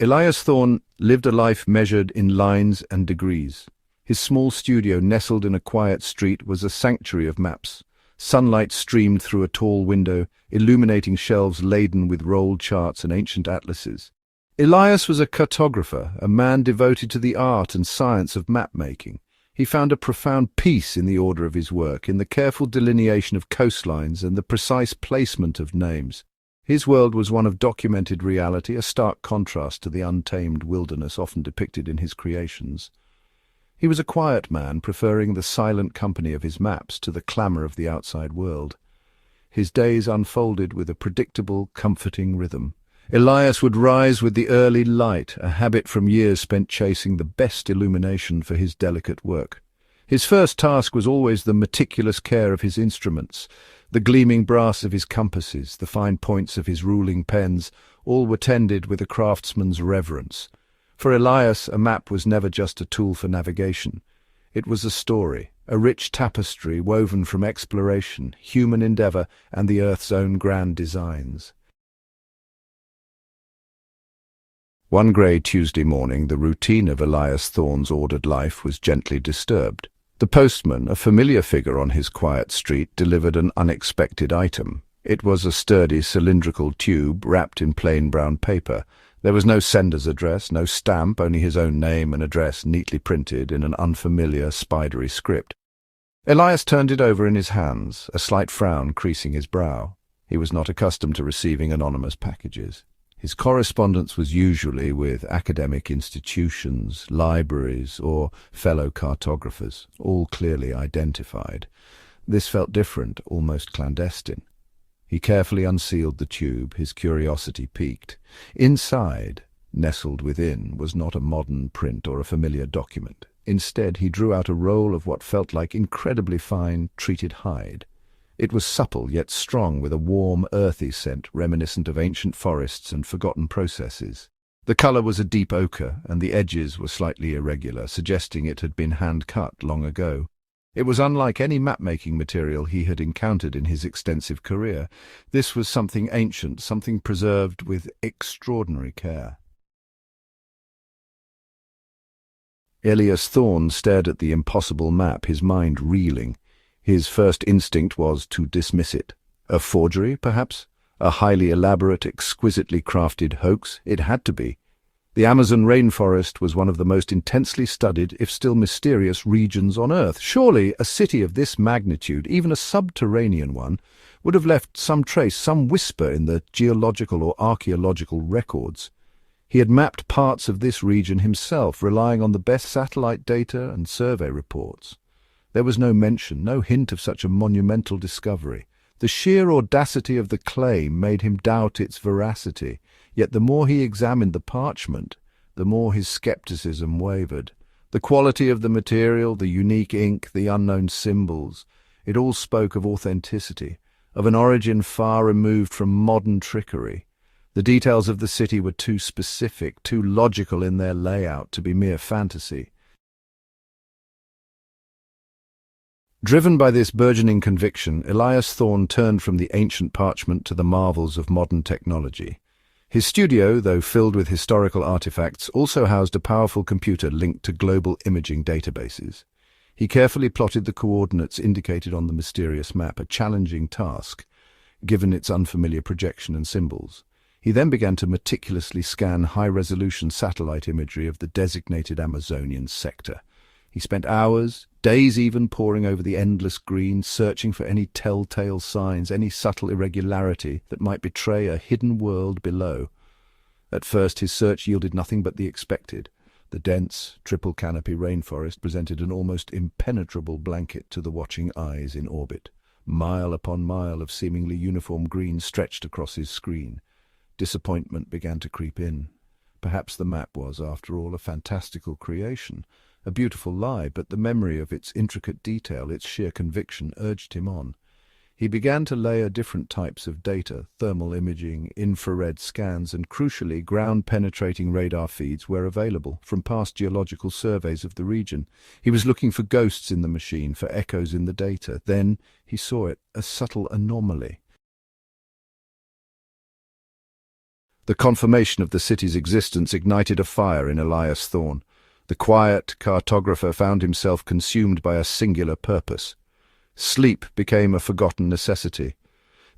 Elias Thorne lived a life measured in lines and degrees. His small studio, nestled in a quiet street, was a sanctuary of maps. Sunlight streamed through a tall window, illuminating shelves laden with rolled charts and ancient atlases. Elias was a cartographer, a man devoted to the art and science of map-making. He found a profound peace in the order of his work, in the careful delineation of coastlines and the precise placement of names. His world was one of documented reality, a stark contrast to the untamed wilderness often depicted in his creations. He was a quiet man, preferring the silent company of his maps to the clamour of the outside world. His days unfolded with a predictable, comforting rhythm. Elias would rise with the early light, a habit from years spent chasing the best illumination for his delicate work. His first task was always the meticulous care of his instruments. The gleaming brass of his compasses, the fine points of his ruling pens, all were tended with a craftsman's reverence. For Elias, a map was never just a tool for navigation. It was a story, a rich tapestry woven from exploration, human endeavour, and the Earth's own grand designs. One grey Tuesday morning, the routine of Elias Thorne's ordered life was gently disturbed. The postman, a familiar figure on his quiet street, delivered an unexpected item. It was a sturdy cylindrical tube wrapped in plain brown paper. There was no sender's address, no stamp, only his own name and address neatly printed in an unfamiliar, spidery script. Elias turned it over in his hands, a slight frown creasing his brow. He was not accustomed to receiving anonymous packages. His correspondence was usually with academic institutions, libraries, or fellow cartographers, all clearly identified. This felt different, almost clandestine. He carefully unsealed the tube, his curiosity piqued. Inside, nestled within, was not a modern print or a familiar document. Instead, he drew out a roll of what felt like incredibly fine, treated hide. It was supple yet strong, with a warm, earthy scent reminiscent of ancient forests and forgotten processes. The colour was a deep ochre, and the edges were slightly irregular, suggesting it had been hand-cut long ago. It was unlike any map-making material he had encountered in his extensive career. This was something ancient, something preserved with extraordinary care. Elias Thorne stared at the impossible map, his mind reeling. His first instinct was to dismiss it. A forgery, perhaps? A highly elaborate, exquisitely crafted hoax? It had to be. The Amazon rainforest was one of the most intensely studied, if still mysterious, regions on Earth. Surely a city of this magnitude, even a subterranean one, would have left some trace, some whisper in the geological or archaeological records. He had mapped parts of this region himself, relying on the best satellite data and survey reports. There was no mention, no hint of such a monumental discovery. The sheer audacity of the claim made him doubt its veracity, yet the more he examined the parchment, the more his skepticism wavered. The quality of the material, the unique ink, the unknown symbols, it all spoke of authenticity, of an origin far removed from modern trickery. The details of the city were too specific, too logical in their layout to be mere fantasy. Driven by this burgeoning conviction, Elias Thorne turned from the ancient parchment to the marvels of modern technology. His studio, though filled with historical artifacts, also housed a powerful computer linked to global imaging databases. He carefully plotted the coordinates indicated on the mysterious map, a challenging task, given its unfamiliar projection and symbols. He then began to meticulously scan high-resolution satellite imagery of the designated Amazonian sector. He spent hours, days even, poring over the endless green, searching for any telltale signs, any subtle irregularity that might betray a hidden world below. At first his search yielded nothing but the expected. The dense, triple-canopy rainforest presented an almost impenetrable blanket to the watching eyes in orbit. Mile upon mile of seemingly uniform green stretched across his screen. Disappointment began to creep in. Perhaps the map was, after all, a fantastical creation, a beautiful lie, but the memory of its intricate detail, its sheer conviction, urged him on. He began to layer different types of data, thermal imaging, infrared scans, and crucially, ground-penetrating radar feeds were available from past geological surveys of the region. He was looking for ghosts in the machine, for echoes in the data. Then he saw it, a subtle anomaly. The confirmation of the city's existence ignited a fire in Elias Thorne. The quiet cartographer found himself consumed by a singular purpose. Sleep became a forgotten necessity.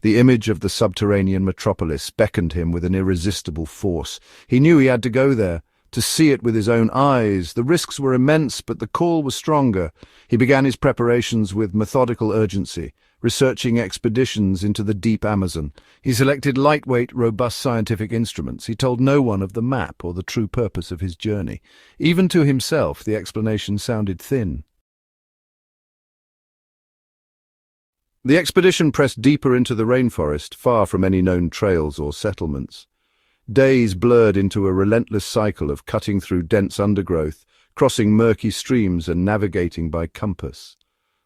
The image of the subterranean metropolis beckoned him with an irresistible force. He knew he had to go there, to see it with his own eyes. The risks were immense, but the call was stronger. He began his preparations with methodical urgency, researching expeditions into the deep Amazon. He selected lightweight, robust scientific instruments. He told no one of the map or the true purpose of his journey. Even to himself, the explanation sounded thin. The expedition pressed deeper into the rainforest, far from any known trails or settlements. Days blurred into a relentless cycle of cutting through dense undergrowth, crossing murky streams and navigating by compass.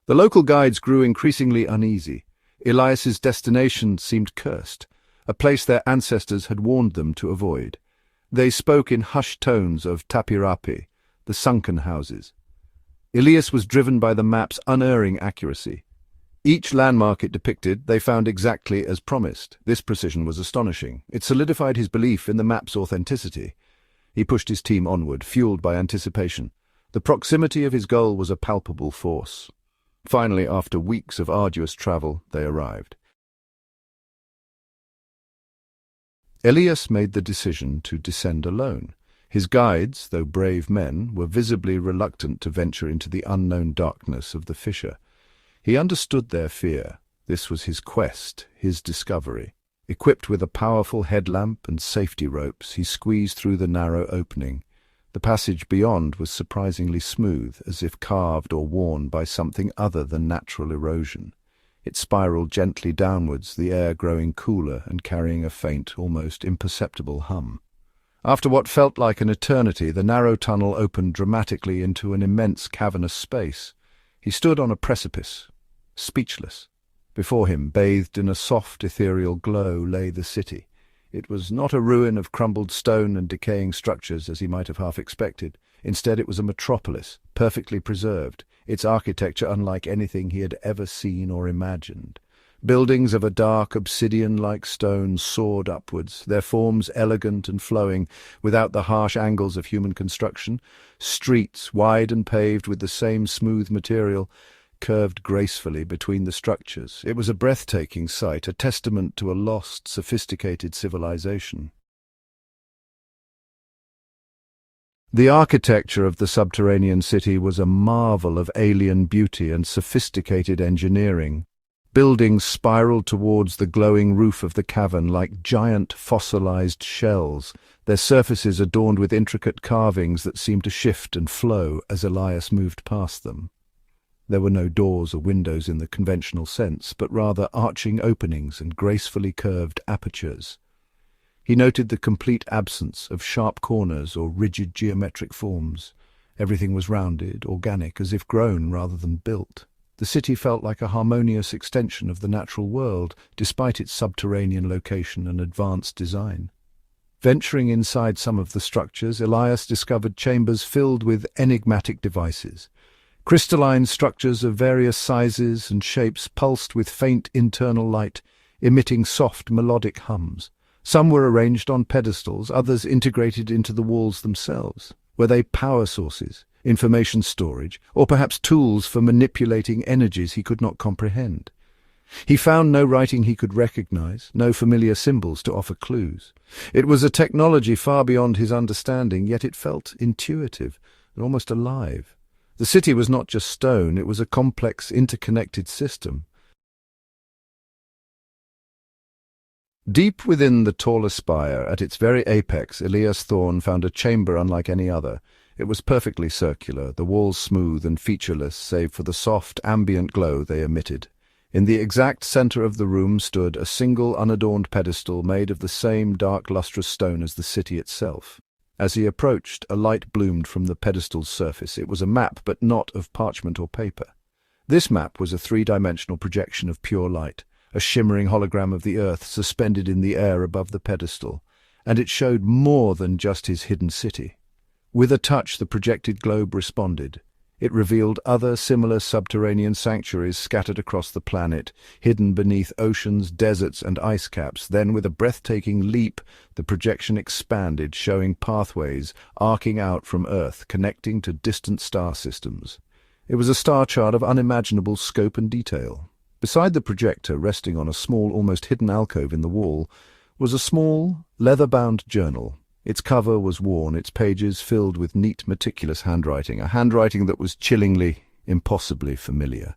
The local guides grew increasingly uneasy. Elias's destination seemed cursed, a place their ancestors had warned them to avoid. They spoke in hushed tones of Tapirapi, the sunken houses. Elias was driven by the map's unerring accuracy. Each landmark it depicted they found exactly as promised. This precision was astonishing. It solidified his belief in the map's authenticity. He pushed his team onward, fueled by anticipation. The proximity of his goal was a palpable force. Finally, after weeks of arduous travel, they arrived. Elias made the decision to descend alone. His guides, though brave men, were visibly reluctant to venture into the unknown darkness of the fissure. He understood their fear. This was his quest, his discovery. Equipped with a powerful headlamp and safety ropes, he squeezed through the narrow opening. The passage beyond was surprisingly smooth, as if carved or worn by something other than natural erosion. It spiraled gently downwards, the air growing cooler and carrying a faint, almost imperceptible hum. After what felt like an eternity, the narrow tunnel opened dramatically into an immense cavernous space. He stood on a precipice, speechless. Before him, bathed in a soft, ethereal glow, lay the city. It was not a ruin of crumbled stone and decaying structures, as he might have half expected. Instead, it was a metropolis, perfectly preserved, its architecture unlike anything he had ever seen or imagined. Buildings of a dark, obsidian-like stone soared upwards, their forms elegant and flowing, without the harsh angles of human construction. Streets, wide and paved with the same smooth material, curved gracefully between the structures. It was a breathtaking sight, a testament to a lost, sophisticated civilization. The architecture of the subterranean city was a marvel of alien beauty and sophisticated engineering. Buildings spiraled towards the glowing roof of the cavern like giant fossilized shells, their surfaces adorned with intricate carvings that seemed to shift and flow as Elias moved past them. There were no doors or windows in the conventional sense, but rather arching openings and gracefully curved apertures. He noted the complete absence of sharp corners or rigid geometric forms. Everything was rounded, organic, as if grown rather than built. The city felt like a harmonious extension of the natural world, despite its subterranean location and advanced design. Venturing inside some of the structures, Elias discovered chambers filled with enigmatic devices. Crystalline structures of various sizes and shapes pulsed with faint internal light, emitting soft melodic hums. Some were arranged on pedestals, others integrated into the walls themselves. Were they power sources, information storage, or perhaps tools for manipulating energies he could not comprehend? He found no writing he could recognize, no familiar symbols to offer clues. It was a technology far beyond his understanding, yet it felt intuitive and almost alive. The city was not just stone, it was a complex, interconnected system. Deep within the taller spire, at its very apex, Elias Thorne found a chamber unlike any other. It was perfectly circular, the walls smooth and featureless, save for the soft, ambient glow they emitted. In the exact center of the room stood a single unadorned pedestal made of the same dark, lustrous stone as the city itself. As he approached, a light bloomed from the pedestal's surface. It was a map, but not of parchment or paper. This map was a three-dimensional projection of pure light, a shimmering hologram of the earth suspended in the air above the pedestal, and it showed more than just his hidden city. With a touch, the projected globe responded. It revealed other similar subterranean sanctuaries scattered across the planet, hidden beneath oceans, deserts, and ice caps. Then, with a breathtaking leap, the projection expanded, showing pathways arcing out from Earth, connecting to distant star systems. It was a star chart of unimaginable scope and detail. Beside the projector, resting on a small, almost hidden alcove in the wall, was a small, leather-bound journal. Its cover was worn, its pages filled with neat, meticulous handwriting, a handwriting that was chillingly, impossibly familiar.